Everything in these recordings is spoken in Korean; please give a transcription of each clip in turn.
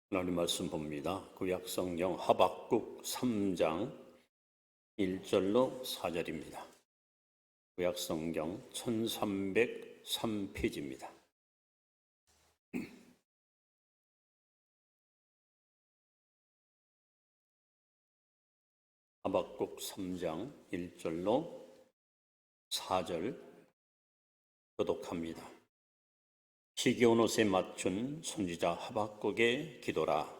하나님 말씀 봅니다. 구약성경 하박국 3장 1절로 4절입니다. 구약성경 1303페이지입니다. 하박국 3장 1절로 4절 교독합니다. 시기온 옷에 맞춘 선지자 하박국의 기도라.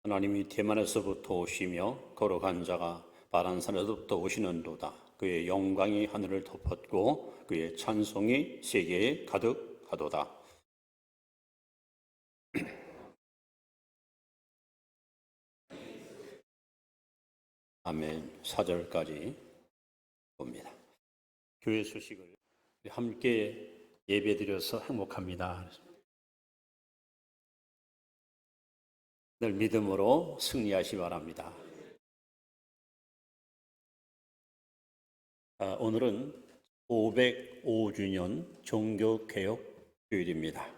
하나님이 대만에서부터 오시며 걸어간 자가 바란산에서부터 오시는도다. 그의 영광이 하늘을 덮었고 그의 찬송이 세계에 가득하도다. 아멘. 4절까지 봅니다. 교회 소식을 함께 예배드려서 행복합니다. 늘 믿음으로 승리하시 바랍니다. 오늘은 505주년 종교개혁 휴일입니다.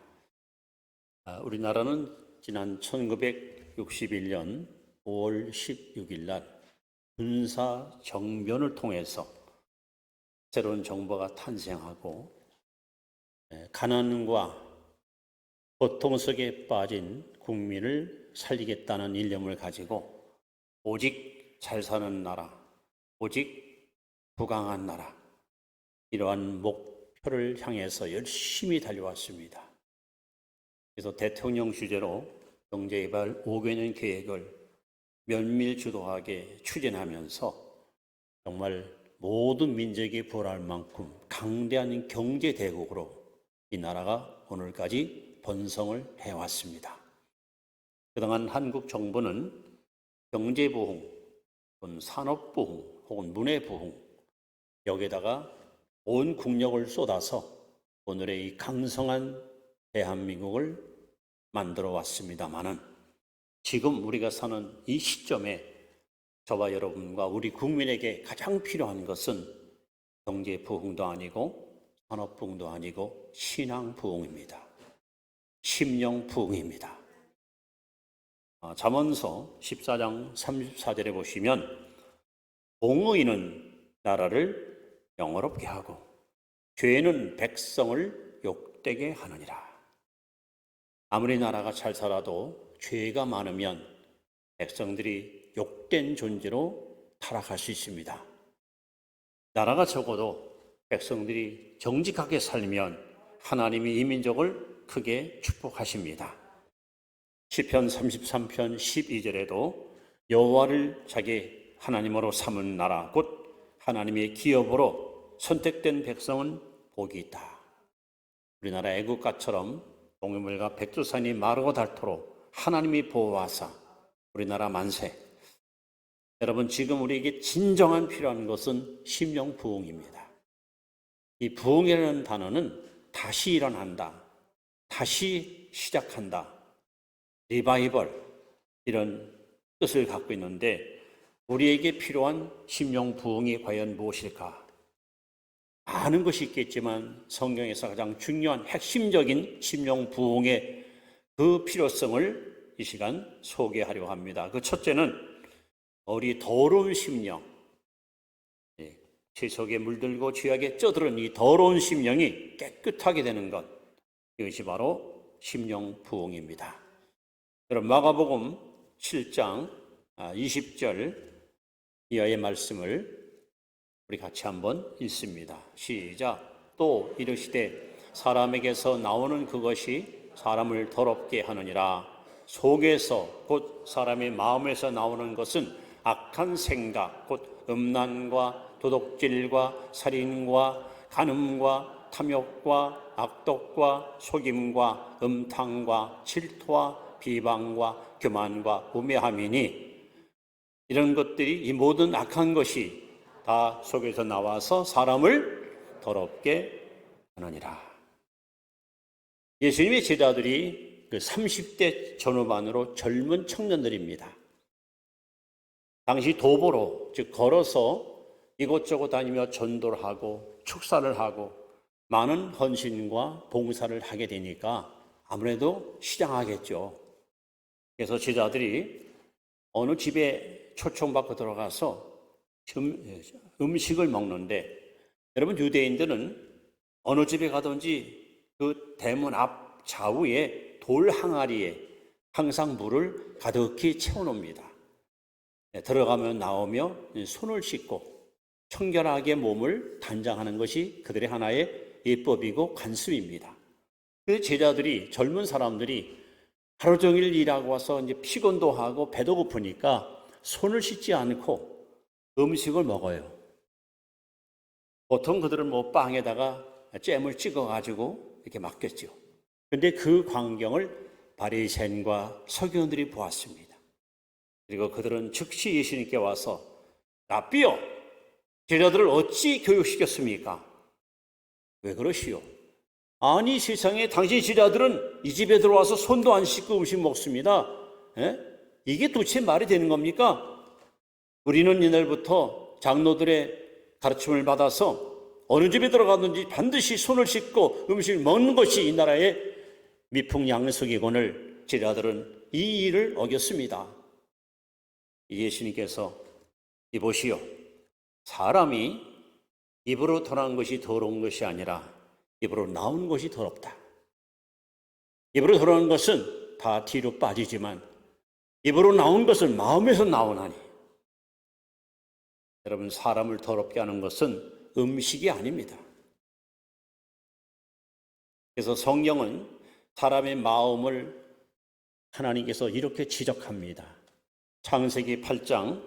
우리나라는 지난 1961년 5월 16일 날 군사 정변을 통해서 새로운 정부가 탄생하고 가난과 고통 속에 빠진 국민을 살리겠다는 일념을 가지고 오직 잘 사는 나라, 오직 부강한 나라, 이러한 목표를 향해서 열심히 달려왔습니다. 그래서 대통령 주재로 경제개발 5개년 계획을 면밀주도하게 추진하면서 정말 모든 민족이 부러워할 만큼 강대한 경제대국으로 이 나라가 오늘까지 번성을 해왔습니다. 그동안 한국 정부는 경제부흥, 혹은 산업부흥, 혹은 문해부흥, 여기에다가 온 국력을 쏟아서 오늘의 이 강성한 대한민국을 만들어 왔습니다마는 지금 우리가 사는 이 시점에 저와 여러분과 우리 국민에게 가장 필요한 것은 경제부흥도 아니고 산업부흥도 아니고 신앙부흥입니다. 심령부흥입니다. 잠언서 14장 34절에 보시면 공의는 나라를 영화롭게 하고 죄는 백성을 욕되게 하느니라. 아무리 나라가 잘 살아도 죄가 많으면 백성들이 욕된 존재로 타락할 수 있습니다. 나라가 적어도 백성들이 정직하게 살면 하나님이 이 민족을 크게 축복하십니다. 시편 33편 12절에도 여호와를 자기 하나님으로 삼은 나라 곧 하나님의 기업으로 선택된 백성은 복이 있다. 우리나라 애국가처럼 동해물과 백두산이 마르고 닳도록 하나님이 보호하사 우리나라 만세. 여러분, 지금 우리에게 진정한 필요한 것은 심령 부흥입니다. 이 부흥이라는 단어는 다시 일어난다, 다시 시작한다, 리바이벌, 이런 뜻을 갖고 있는데 우리에게 필요한 심령 부흥이 과연 무엇일까? 많은 것이 있겠지만 성경에서 가장 중요한 핵심적인 심령 부흥의 그 필요성을 이 시간 소개하려고 합니다. 그 첫째는 우리 더러운 심령, 죄 속에 물들고 죄악에 쩌들은 이 더러운 심령이 깨끗하게 되는 것, 이것이 바로 심령 부흥입니다. 여러분, 마가복음 7장 20절 이하의 말씀을 우리 같이 한번 읽습니다. 시작. 또 이르시되 사람에게서 나오는 그것이 사람을 더럽게 하느니라. 속에서 곧 사람의 마음에서 나오는 것은 악한 생각, 곧 음란과 도둑질과 살인과 간음과 탐욕과 악독과 속임과 음탕과 질투와 비방과 교만과 우매함이니, 이런 것들이, 이 모든 악한 것이 다 속에서 나와서 사람을 더럽게 하느니라. 예수님의 제자들이 그 30대 전후반으로 젊은 청년들입니다. 당시 도보로, 즉 걸어서 이곳저곳 다니며 전도를 하고 축사를 하고 많은 헌신과 봉사를 하게 되니까 아무래도 시장하겠죠. 그래서 제자들이 어느 집에 초청받고 들어가서 음식을 먹는데, 여러분 유대인들은 어느 집에 가든지 그 대문 앞 좌우에 돌 항아리에 항상 물을 가득히 채워놓습니다. 들어가며 나오며 손을 씻고 청결하게 몸을 단장하는 것이 그들의 하나의 예법이고 관습입니다. 그 제자들이, 젊은 사람들이 하루 종일 일하고 와서 이제 피곤도 하고 배도 고프니까 손을 씻지 않고 음식을 먹어요. 보통 그들은 뭐 빵에다가 잼을 찍어가지고 이렇게 맡겼죠. 그런데 그 광경을 바리새인과 서기관들이 보았습니다. 그리고 그들은 즉시 예수님께 와서 랍비여, 제자들을 어찌 교육시켰습니까? 왜 그러시오? 아니, 세상에 당신 제자들은 이 집에 들어와서 손도 안 씻고 음식 먹습니다. 이게 도대체 말이 되는 겁니까? 우리는 옛날부터 장로들의 가르침을 받아서 어느 집에 들어가든지 반드시 손을 씻고 음식을 먹는 것이 이 나라의 미풍양속이거늘 제자들은 이 일을 어겼습니다. 예수님께서 이보시오, 사람이 입으로 들어간 것이 더러운 것이 아니라 입으로 나온 것이 더럽다. 입으로 들어간 것은 다 뒤로 빠지지만 입으로 나온 것은 마음에서 나오나니. 여러분, 사람을 더럽게 하는 것은 음식이 아닙니다. 그래서 성경은 사람의 마음을 하나님께서 이렇게 지적합니다. 창세기 8장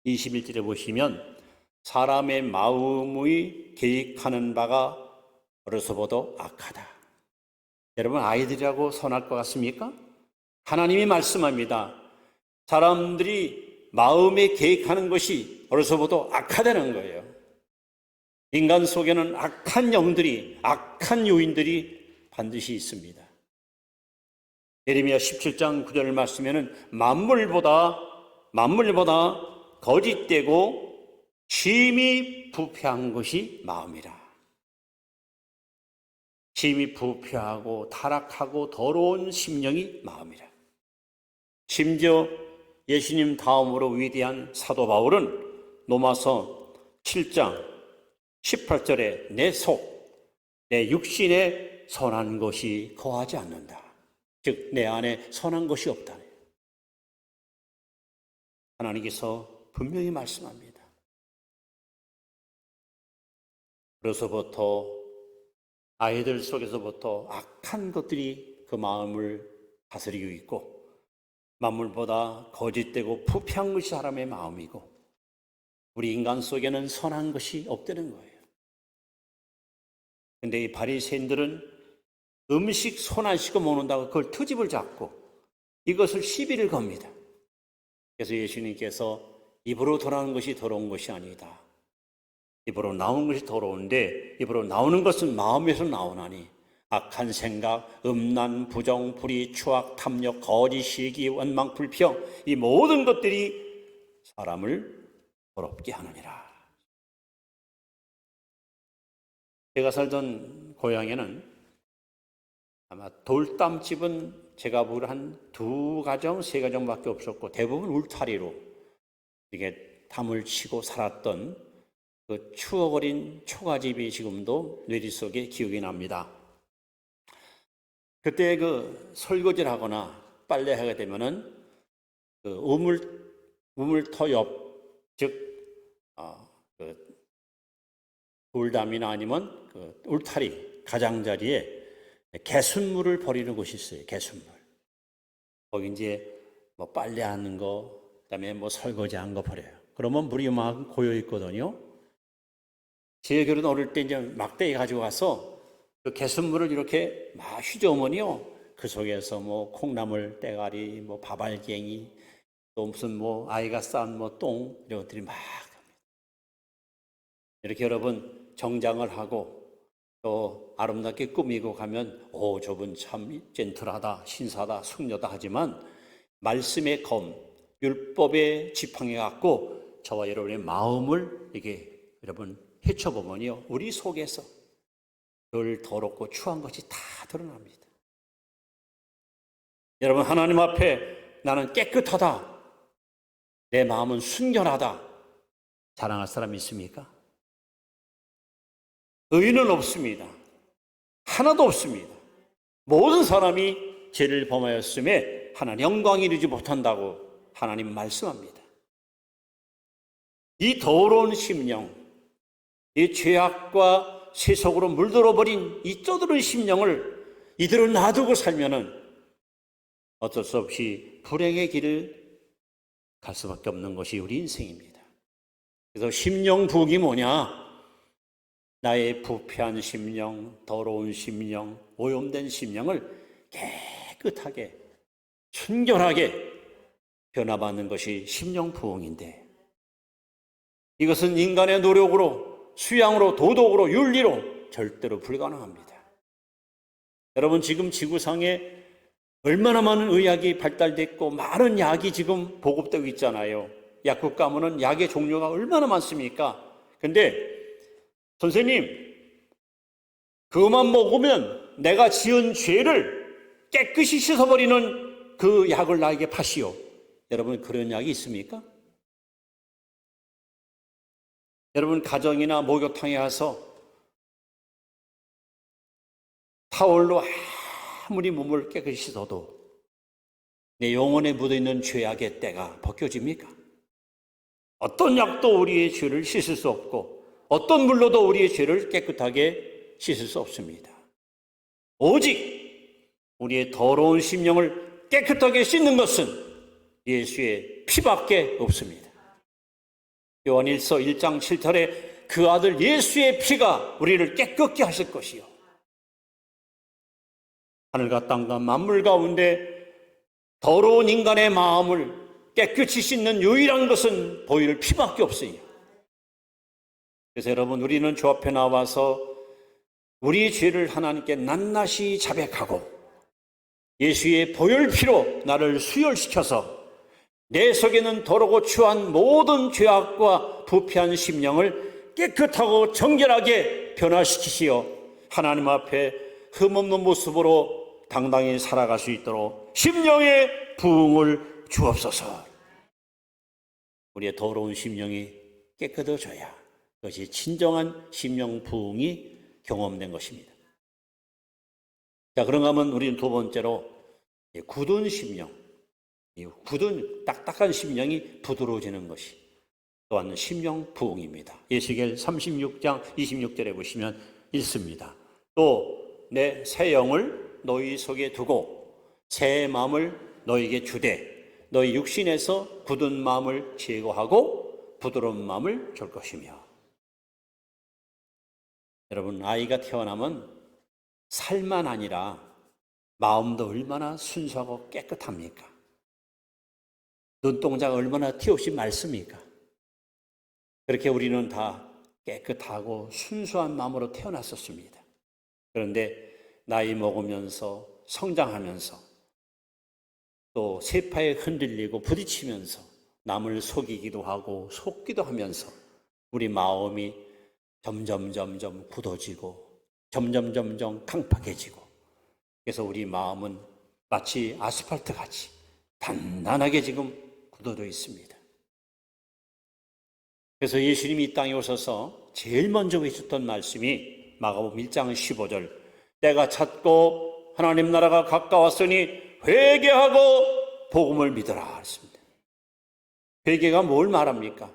21절에 보시면 사람의 마음의 계획하는 바가 어려서부터 악하다. 여러분, 아이들이라고 선할 것 같습니까? 하나님이 말씀합니다. 사람들이 마음에 계획하는 것이 어려서부터 악하다는 거예요. 인간 속에는 악한 영들이, 악한 요인들이 반드시 있습니다. 예레미야 17장 9절 말씀에는 만물보다 거짓되고 심히 부패한 것이 마음이라. 심히 부패하고 타락하고 더러운 심령이 마음이라. 심지어 예수님 다음으로 위대한 사도 바울은 로마서 7장 18절에 내 속, 내 육신에 선한 것이 거하지 않는다. 즉, 내 안에 선한 것이 없다. 하나님께서 분명히 말씀합니다. 그래서부터 아이들 속에서부터 악한 것들이 그 마음을 다스리고 있고, 만물보다 거짓되고 부패한 것이 사람의 마음이고, 우리 인간 속에는 선한 것이 없다는 거예요. 그런데 이 바리새인들은 음식 손 안 씻고 먹는다고 그걸 트집을 잡고 이것을 시비를 겁니다. 그래서 예수님께서 입으로 들어가는 것이 더러운 것이 아니다. 입으로 나오는 것이 더러운데 입으로 나오는 것은 마음에서 나오나니 악한 생각, 음란, 부정, 불의, 추악, 탐욕, 거짓, 시기, 원망, 불평, 이 모든 것들이 사람을 더럽게 하느니라. 제가 살던 고향에는 아마 돌담집은 제가 보기로 한 2가정, 3가정밖에 없었고 대부분 울타리로 이게 담을 치고 살았던 그 추억 어린 초가집이 지금도 뇌리 속에 기억이 납니다. 그때 그 설거지를 하거나 빨래하게 되면은 그 우물터 옆, 즉 그 돌담이나 아니면 그 울타리 가장자리에 개순물을 버리는 곳이 있어요. 개순물. 거기 이제 뭐 빨래하는 거, 그다음에 뭐 설거지한 거 버려요. 그러면 물이 막 고여 있거든요. 제 결혼 어릴 때 이제 막대기 가지고 가서 그 개순물을 이렇게 막 휘저으면요, 그 속에서 뭐 콩나물 때가리, 뭐 바발갱이, 또 무슨 뭐 아이가 싼 뭐 똥 이런 것들이 막 합니다. 이렇게 여러분 정장을 하고 또 아름답게 꾸미고 가면 오, 저분 참 젠틀하다, 신사다, 숙녀다 하지만 말씀의 검, 율법의 지팡이 갖고 저와 여러분의 마음을 이게 여러분 헤쳐보면요, 우리 속에서 늘 더럽고 추한 것이 다 드러납니다. 여러분, 하나님 앞에 나는 깨끗하다, 내 마음은 순결하다 자랑할 사람이 있습니까? 의인은 없습니다. 하나도 없습니다. 모든 사람이 죄를 범하였음에 하나님 영광이 이르지 못한다고 하나님 말씀합니다. 이 더러운 심령, 이 죄악과 세속으로 물들어버린 이 쪼들은 심령을 이대로 놔두고 살면은 어쩔 수 없이 불행의 길을 갈 수밖에 없는 것이 우리 인생입니다. 그래서 심령 부흥이 뭐냐? 나의 부패한 심령, 더러운 심령, 오염된 심령을 깨끗하게, 순결하게 변화받는 것이 심령 부흥인데, 이것은 인간의 노력으로, 수양으로, 도덕으로, 윤리로 절대로 불가능합니다. 여러분, 지금 지구상에 얼마나 많은 의학이 발달됐고 많은 약이 지금 보급되고 있잖아요. 약국 가면은 약의 종류가 얼마나 많습니까? 근데 선생님, 그것만 먹으면 내가 지은 죄를 깨끗이 씻어버리는 그 약을 나에게 파시오. 여러분, 그런 약이 있습니까? 여러분, 가정이나 목욕탕에 가서 타월로 아무리 몸을 깨끗이 씻어도 내 영혼에 묻어있는 죄악의 때가 벗겨집니까? 어떤 약도 우리의 죄를 씻을 수 없고 어떤 물로도 우리의 죄를 깨끗하게 씻을 수 없습니다. 오직 우리의 더러운 심령을 깨끗하게 씻는 것은 예수의 피밖에 없습니다. 요한일서 1장 7절에 그 아들 예수의 피가 우리를 깨끗게 하실 것이요, 하늘과 땅과 만물 가운데 더러운 인간의 마음을 깨끗이 씻는 유일한 것은 보혈 피밖에 없으니, 그래서 여러분, 우리는 주 앞에 나와서 우리의 죄를 하나님께 낱낱이 자백하고 예수의 보혈 피로 나를 수혈시켜서 내 속에는 더럽고 추한 모든 죄악과 부패한 심령을 깨끗하고 정결하게 변화시키시어 하나님 앞에 흠없는 모습으로 당당히 살아갈 수 있도록 심령의 부흥을 주옵소서. 우리의 더러운 심령이 깨끗해져야 그것이 진정한 심령 부흥이 경험된 것입니다. 자, 그런가 하면 우리는 두 번째로 굳은 심령, 굳은 딱딱한 심령이 부드러워지는 것이 또한 심령 부흥입니다. 에스겔 36장 26절에 보시면 읽습니다. 또 내 새 영을 너희 속에 두고 새 마음을 너희에게 주되 너희 육신에서 굳은 마음을 제거하고 부드러운 마음을 줄 것이며. 여러분, 아이가 태어나면 살만 아니라 마음도 얼마나 순수하고 깨끗합니까? 눈동자가 얼마나 티 없이 맑습니까? 그렇게 우리는 다 깨끗하고 순수한 마음으로 태어났었습니다. 그런데 나이 먹으면서 성장하면서 또 세파에 흔들리고 부딪히면서 남을 속이기도 하고 속기도 하면서 우리 마음이 점점 굳어지고 점점 강팍해지고, 그래서 우리 마음은 마치 아스팔트 같이 단단하게 지금 굳어져 있습니다. 그래서 예수님이 이 땅에 오셔서 제일 먼저 해주셨던 말씀이 마가복음 1장 15절, 때가 찼고 하나님 나라가 가까웠으니 회개하고 복음을 믿어라 했습니다. 회개가 뭘 말합니까?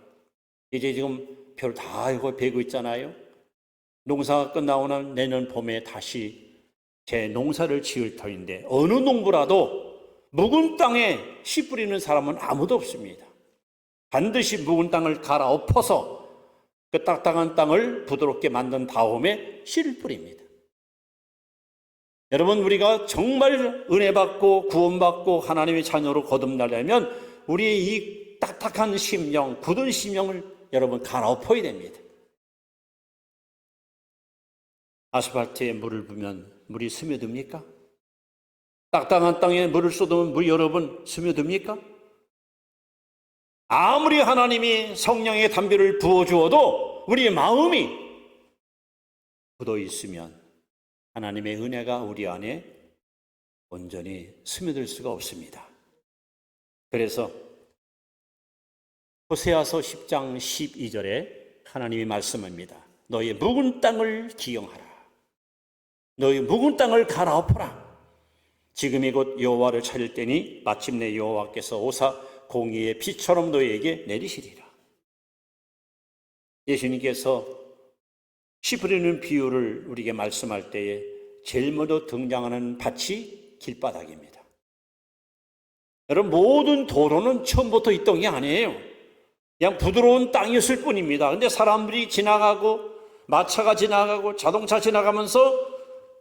이제 지금 별 다 알고 베고 있잖아요. 농사가 끝나고는 내년 봄에 다시 제 농사를 지을 터인데 어느 농부라도 묵은 땅에 씨 뿌리는 사람은 아무도 없습니다. 반드시 묵은 땅을 갈아엎어서 그 딱딱한 땅을 부드럽게 만든 다음에 씨를 뿌립니다. 여러분, 우리가 정말 은혜 받고 구원받고 하나님의 자녀로 거듭나려면 우리의 이 딱딱한 심령, 굳은 심령을 여러분 갈아엎어야 됩니다. 아스팔트에 물을 부으면 물이 스며듭니까? 딱딱한 땅에 물을 쏟으면 물이 여러분 스며듭니까? 아무리 하나님이 성령의 담비를 부어주어도 우리 마음이 굳어 있으면 하나님의 은혜가 우리 안에 온전히 스며들 수가 없습니다. 그래서 호세아서 10장 12절에 하나님이 말씀합니다. 너희 묵은 땅을 기영하라. 너희 묵은 땅을 갈아엎어라. 지금이 곧 여호와를 찾을 때니 마침내 여호와께서 오사 공의의 비처럼 너희에게 내리시리라. 예수님께서 씨 뿌리는 비유를 우리에게 말씀할 때에 제일 먼저 등장하는 밭이 길바닥입니다. 여러분, 모든 도로는 처음부터 있던 게 아니에요. 그냥 부드러운 땅이었을 뿐입니다. 근데 사람들이 지나가고 마차가 지나가고 자동차 지나가면서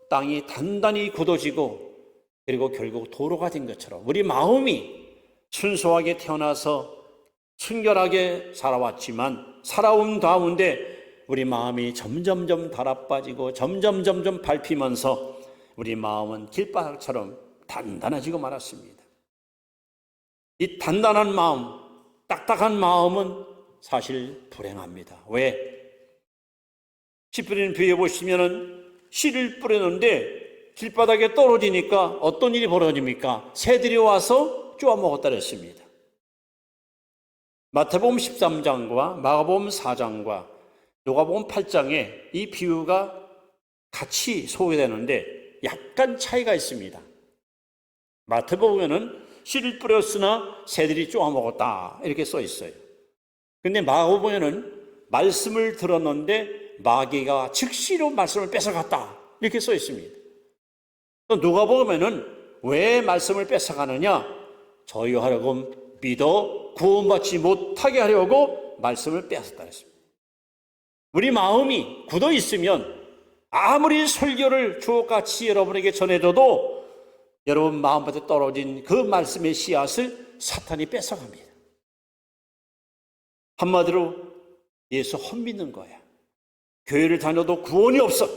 땅이 단단히 굳어지고 그리고 결국 도로가 된 것처럼 우리 마음이 순수하게 태어나서 순결하게 살아왔지만 살아온 가운데 우리 마음이 점점점 달아빠지고 점점점 밟히면서 우리 마음은 길바닥처럼 단단해지고 말았습니다. 이 단단한 마음, 딱딱한 마음은 사실 불행합니다. 왜? 씨 뿌리는 비유에 보시면은 씨를 뿌렸는데 길바닥에 떨어지니까 어떤 일이 벌어집니까? 새들이 와서 쪼아먹었다 그랬습니다. 마태복음 13장과 마가복음 4장과 누가복음 8장에 이 비유가 같이 소개되는데 약간 차이가 있습니다. 마태복음에는 씨를 뿌렸으나 새들이 쪼아먹었다 이렇게 써 있어요. 근데 마가복음에는 말씀을 들었는데 마귀가 즉시로 말씀을 뺏어갔다 이렇게 써 있습니다. 또 누가복음에는 왜 말씀을 뺏어가느냐? 저희 하려고 믿어 구원받지 못하게 하려고 말씀을 뺏었다 했습니다. 우리 마음이 굳어 있으면 아무리 설교를 주옥같이 여러분에게 전해줘도 여러분 마음밭에 떨어진 그 말씀의 씨앗을 사탄이 뺏어갑니다. 한마디로 예수 헛믿는 거야. 교회를 다녀도 구원이 없어.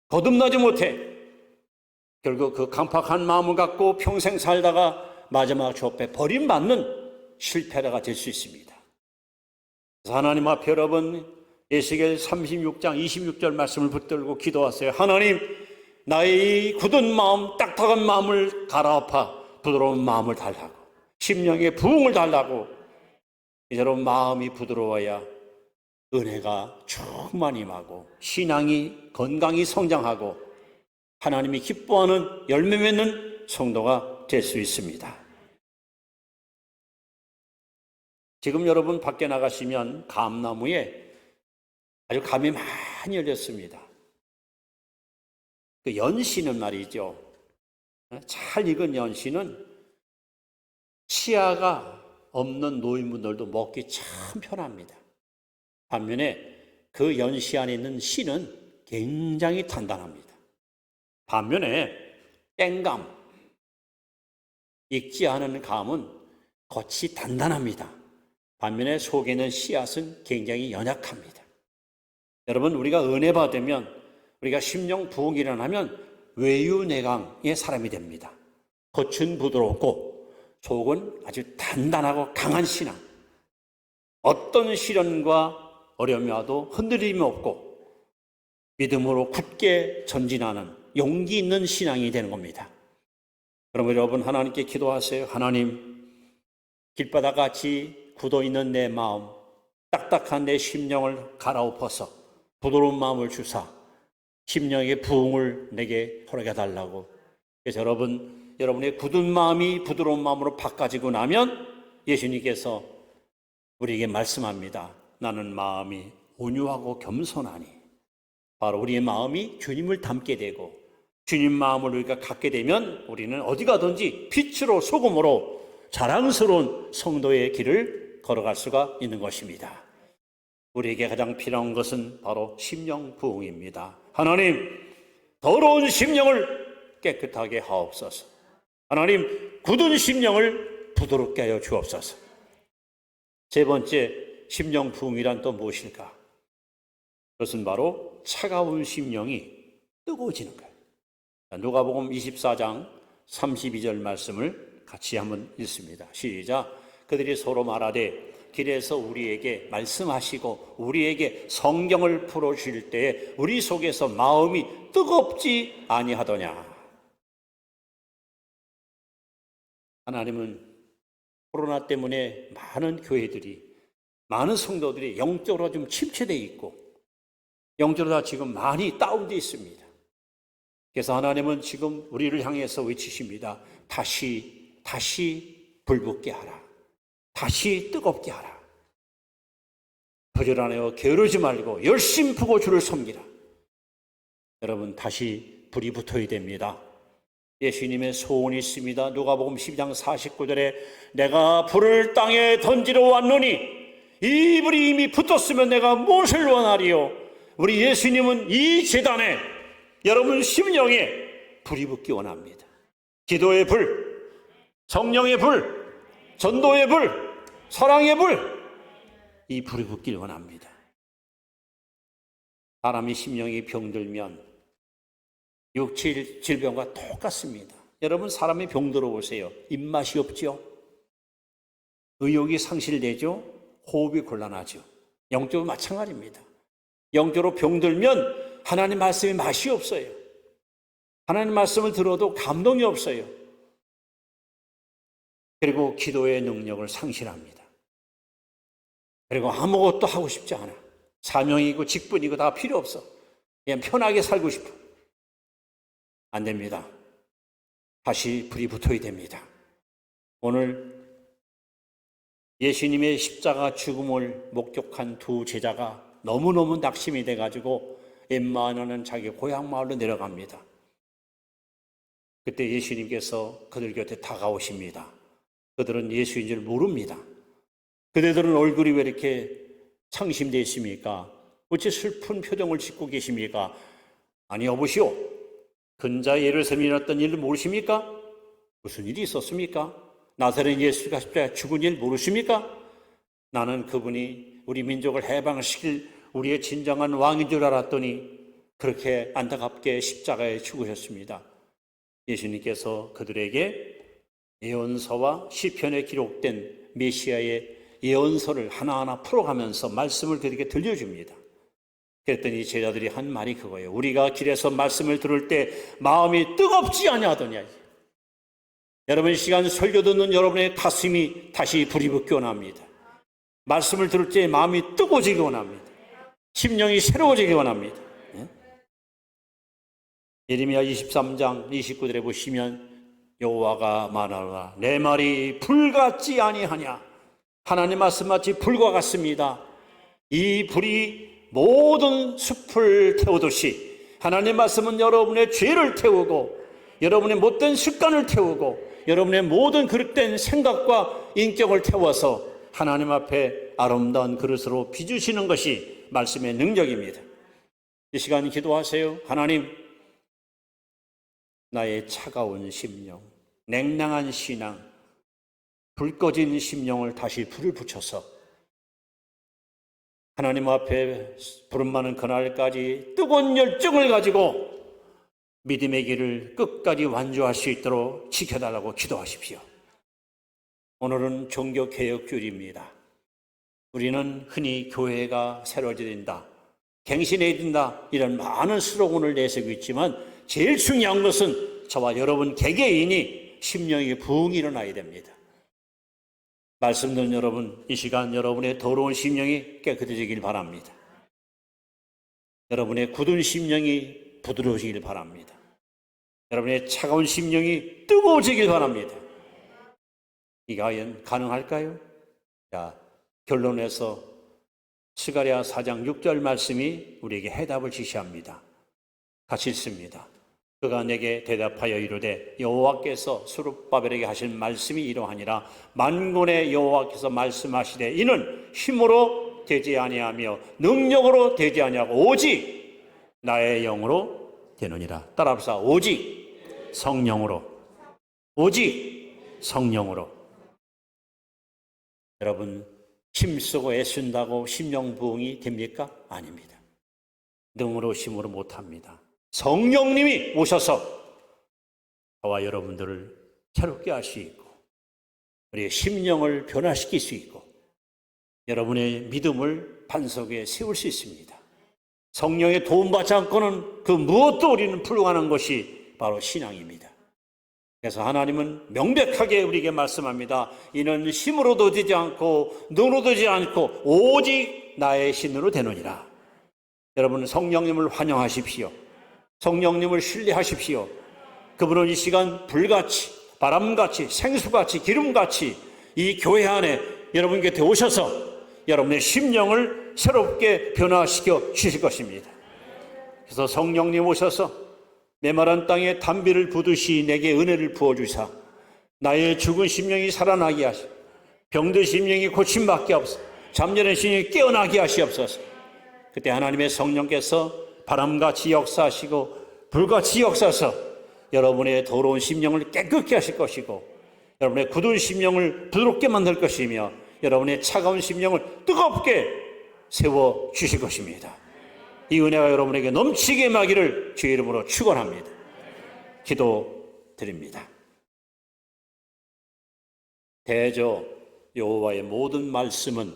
거듭나지 못해. 결국 그 강팍한 마음을 갖고 평생 살다가 마지막 좁에 버림받는 실패자가 될 수 있습니다. 그래서 하나님 앞에 여러분 에스겔 36장 26절 말씀을 붙들고 기도하세요. 하나님, 나의 이 굳은 마음, 딱딱한 마음을 갈아엎어 부드러운 마음을 달라고, 심령의 부흥을 달라고. 여러분 마음이 부드러워야 은혜가 충만히 임하고 신앙이 건강히 성장하고 하나님이 기뻐하는 열매 맺는 성도가 될 수 있습니다. 지금 여러분 밖에 나가시면 감나무에 아주 감이 많이 열렸습니다. 그 연시는 말이죠. 잘 익은 연시는 치아가 없는 노인분들도 먹기 참 편합니다. 반면에 그 연시 안에 있는 씨는 굉장히 단단합니다. 반면에 땡감, 익지 않은 감은 겉이 단단합니다. 반면에 속에 있는 씨앗은 굉장히 연약합니다. 여러분, 우리가 은혜 받으면, 우리가 심령 부흥이 일어나면 외유내강의 사람이 됩니다. 겉은 부드럽고 속은 아주 단단하고 강한 신앙. 어떤 시련과 어려움이 와도 흔들림이 없고 믿음으로 굳게 전진하는 용기 있는 신앙이 되는 겁니다. 그럼 여러분 하나님께 기도하세요. 하나님, 길바닥같이 굳어있는 내 마음, 딱딱한 내 심령을 갈아엎어서 부드러운 마음을 주사 심령의 부흥을 내게 허락해 달라고. 그래서 여러분의 굳은 마음이 부드러운 마음으로 바꿔지고 나면 예수님께서 우리에게 말씀합니다. 나는 마음이 온유하고 겸손하니. 바로 우리의 마음이 주님을 닮게 되고 주님 마음을 우리가 갖게 되면 우리는 어디 가든지 빛으로 소금으로 자랑스러운 성도의 길을 걸어갈 수가 있는 것입니다. 우리에게 가장 필요한 것은 바로 심령 부흥입니다. 하나님, 더러운 심령을 깨끗하게 하옵소서. 하나님, 굳은 심령을 부드럽게 하여 주옵소서. 세 번째, 심령 부흥이란 또 무엇일까? 그것은 바로 차가운 심령이 뜨거워지는 거예요. 누가복음 24장 32절 말씀을 같이 한번 읽습니다. 시작. 그들이 서로 말하되 길에서 우리에게 말씀하시고 우리에게 성경을 풀어주실 때에 우리 속에서 마음이 뜨겁지 아니하더냐. 하나님은 코로나 때문에 많은 교회들이, 많은 성도들이 영적으로 좀 침체되어 있고 영적으로 다 지금 많이 다운되어 있습니다. 그래서 하나님은 지금 우리를 향해서 외치십니다. 다시 불붙게 하라. 다시 뜨겁게 하라. 부지런하여 게으르지 말고 열심히 푸고 주를 섬기라. 여러분, 다시 불이 붙어야 됩니다. 예수님의 소원이 있습니다. 누가복음 12장 49절에 내가 불을 땅에 던지러 왔노니 이 불이 이미 붙었으면 내가 무엇을 원하리요. 우리 예수님은 이 제단에 여러분 심령에 불이 붙기 원합니다. 기도의 불, 성령의 불, 전도의 불, 사랑의 불, 이 불이 붙길 원합니다. 사람이 심령이 병들면 육체 질병과 똑같습니다. 여러분, 사람이 병들어 보세요. 입맛이 없죠? 의욕이 상실되죠? 호흡이 곤란하죠? 영적으로 마찬가지입니다. 영적으로 병들면 하나님 말씀에 맛이 없어요. 하나님 말씀을 들어도 감동이 없어요. 그리고 기도의 능력을 상실합니다. 그리고 아무것도 하고 싶지 않아. 사명이고 직분이고 다 필요 없어. 그냥 편하게 살고 싶어. 안 됩니다. 다시 불이 붙어야 됩니다. 오늘 예수님의 십자가 죽음을 목격한 두 제자가 너무너무 낙심이 돼가지고 엠마오는 자기 고향 마을로 내려갑니다. 그때 예수님께서 그들 곁에 다가오십니다. 그들은 예수인 줄 모릅니다. 그대들은 얼굴이 왜 이렇게 상심되어 있습니까? 어찌 슬픈 표정을 짓고 계십니까? 아니 여보시오, 근자 예루살렘에 일어났던 일을 모르십니까? 무슨 일이 있었습니까? 나사렛 예수가 십자가에 죽은 일 모르십니까? 나는 그분이 우리 민족을 해방시킬 우리의 진정한 왕인 줄 알았더니 그렇게 안타깝게 십자가에 죽으셨습니다. 예수님께서 그들에게 예언서와 시편에 기록된 메시아의 예언서를 하나하나 풀어가면서 말씀을 그들에게 들려줍니다. 그랬더니 제자들이 한 말이 그거예요. 우리가 길에서 말씀을 들을 때 마음이 뜨겁지 아니하더냐. 여러분, 이 시간 설교 듣는 여러분의 가슴이 다시 불이 붙기 원합니다. 말씀을 들을 때 마음이 뜨거워지기 원합니다. 심령이 새로워지기 원합니다. 예레미야 23장 29절에 보시면 여호와가 말하노라 내 말이 불같지 아니하냐. 하나님 말씀 마치 불과 같습니다. 이 불이 모든 숲을 태우듯이 하나님 말씀은 여러분의 죄를 태우고 여러분의 못된 습관을 태우고 여러분의 모든 그릇된 생각과 인격을 태워서 하나님 앞에 아름다운 그릇으로 빚으시는 것이 말씀의 능력입니다. 이 시간 기도하세요. 하나님, 나의 차가운 심령, 냉랭한 신앙, 불 꺼진 심령을 다시 불을 붙여서 하나님 앞에 부름 많은 그날까지 뜨거운 열정을 가지고 믿음의 길을 끝까지 완주할 수 있도록 지켜달라고 기도하십시오. 오늘은 종교개혁주일입니다. 우리는 흔히 교회가 새로워져야 된다, 갱신해야 된다, 이런 많은 슬로건을 내세우고 있지만 제일 중요한 것은 저와 여러분 개개인이 심령이 부흥이 일어나야 됩니다. 말씀 듣는 여러분, 이 시간 여러분의 더러운 심령이 깨끗해지길 바랍니다. 여러분의 굳은 심령이 부드러워지길 바랍니다. 여러분의 차가운 심령이 뜨거워지길 바랍니다. 이게 과연 가능할까요? 자, 결론에서 스가랴 4장 6절 말씀이 우리에게 해답을 지시합니다. 같이 읽습니다. 그가 내게 대답하여 이르되 여호와께서 스룹바벨에게 하신 말씀이 이러하니라. 만군의 여호와께서 말씀하시되 이는 힘으로 되지 아니하며 능력으로 되지 아니하고 오직 나의 영으로 되느니라. 따라합시다. 오직 성령으로. 오직 성령으로. 여러분, 힘쓰고 애쓴다고 심령 부흥이 됩니까? 아닙니다. 능으로 힘으로 못합니다. 성령님이 오셔서 저와 여러분들을 새롭게 하시고 우리의 심령을 변화시킬 수 있고 여러분의 믿음을 반석에 세울 수 있습니다. 성령의 도움받지 않고는 그 무엇도 우리는 불가능한 것이 바로 신앙입니다. 그래서 하나님은 명백하게 우리에게 말씀합니다. 이는 힘으로도 되지 않고 눈으로도 되지 않고 오직 나의 신으로 되느니라. 여러분 성령님을 환영하십시오. 성령님을 신뢰하십시오. 그분은 이 시간 불같이 바람같이 생수같이 기름같이 이 교회 안에 여러분 곁에 오셔서 여러분의 심령을 새롭게 변화시켜 주실 것입니다. 그래서 성령님 오셔서 메마른 땅에 단비를 부듯이 내게 은혜를 부어주사 나의 죽은 심령이 살아나게 하시고 병든 심령이 고침받게 하옵소서. 잠자는 심령이 깨어나게 하시옵소서. 그때 하나님의 성령께서 바람같이 역사하시고 불같이 역사하셔서 여러분의 더러운 심령을 깨끗게 하실 것이고 여러분의 굳은 심령을 부드럽게 만들 것이며 여러분의 차가운 심령을 뜨겁게 세워 주실 것입니다. 이 은혜가 여러분에게 넘치게 임하기를 주의 이름으로 축원합니다. 기도드립니다. 대저 여호와의 모든 말씀은